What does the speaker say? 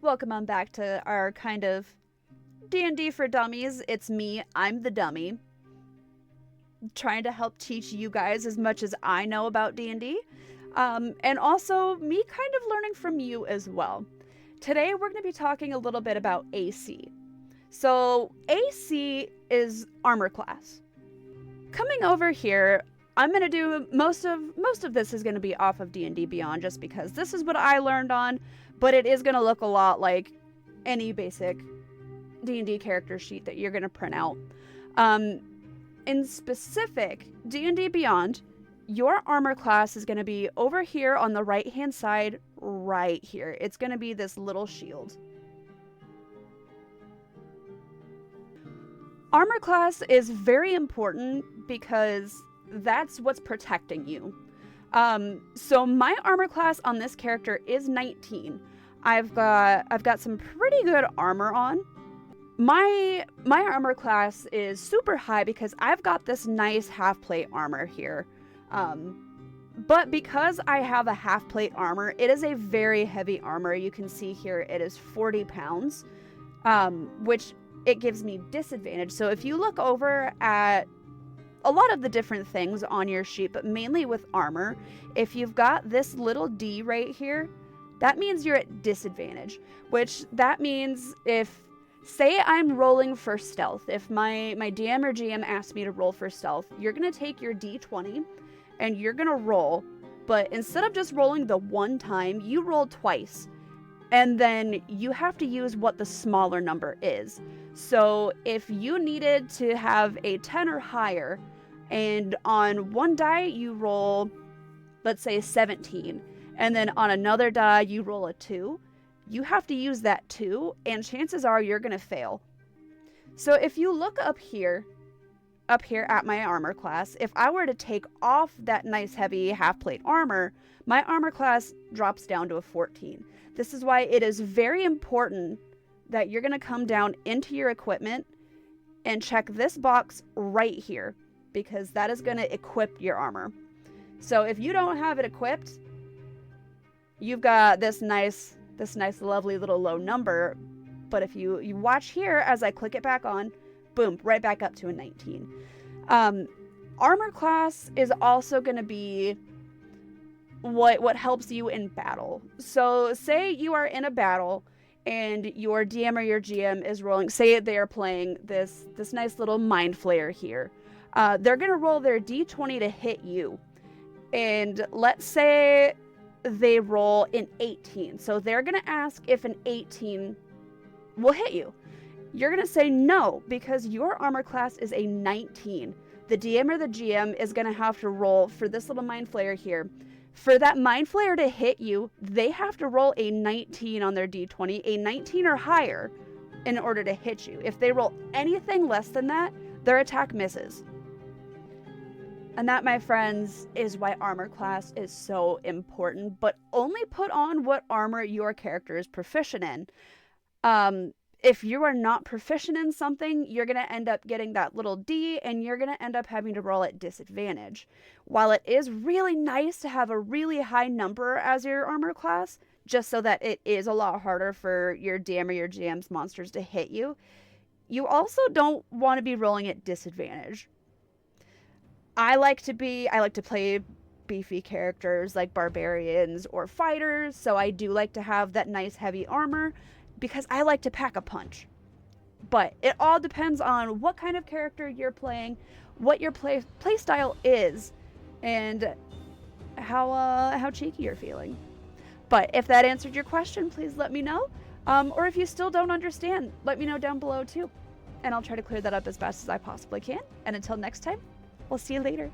Welcome on back to our kind of D&D for dummies. It's me, I'm the dummy, trying to help teach you guys as much as I know about D&D, and also me kind of learning from you as well. Today we're going to be talking a little bit about AC. So AC is armor class. Coming over here, I'm going to do most of this is going to be off of D&D Beyond, just because this is what I learned on, but it is going to look a lot like any basic D&D character sheet that you're going to print out. In specific, D&D Beyond, your armor class is going to be over here on the right hand side, right here. It's going to be this little shield. Armor class is very important because that's what's protecting you. So my armor class on this character is 19. I've got some pretty good armor on. My armor class is super high because I've got this nice half plate armor here. But because I have a half plate armor, it is a very heavy armor. You can see here it is 40 pounds, which it gives me disadvantage. So if you look over at a lot of the different things on your sheet, but mainly with armor, if you've got this little D right here, that means you're at disadvantage, which that means if, say I'm rolling for stealth, if my DM or GM asks me to roll for stealth, you're going to take your D20 and you're going to roll, but instead of just rolling the one time, you roll twice. And then you have to use what the smaller number is. So if you needed to have a 10 or higher, and on one die you roll, let's say 17, and then on another die you roll a 2, you have to use that 2, and chances are you're going to fail. So if you look up here at my armor class, if I were to take off that nice heavy half plate armor, my armor class drops down to a 14. This is why it is very important that you're going to come down into your equipment and check this box right here, because that is going to equip your armor. So if you don't have it equipped, you've got this nice lovely little low number, but if you watch here as I click it back on, boom, right back up to a 19. Armor class is also going to be what helps you in battle. So say you are in a battle and your DM or your GM is rolling, say they are playing this nice little mind flayer here. They're going to roll their D20 to hit you. And let's say they roll an 18. So they're going to ask if an 18 will hit you. You're going to say no, because your armor class is a 19. The DM or the GM is going to have to roll for this little mind flayer here. For that mind flayer to hit you, they have to roll a 19 on their D20, a 19 or higher, in order to hit you. If they roll anything less than that, their attack misses. And that, my friends, is why armor class is so important, but only put on what armor your character is proficient in. If you are not proficient in something, you're going to end up getting that little D, and you're going to end up having to roll at disadvantage. While it is really nice to have a really high number as your armor class, just so that it is a lot harder for your DM or your GM's monsters to hit you, you also don't want to be rolling at disadvantage. I like to play beefy characters like barbarians or fighters, so I do like to have that nice heavy armor, because I like to pack a punch. But it all depends on what kind of character you're playing, what your play style is, and how cheeky you're feeling. But if that answered your question, please let me know. Or if you still don't understand, let me know down below too. And I'll try to clear that up as fast as I possibly can. And until next time, we'll see you later.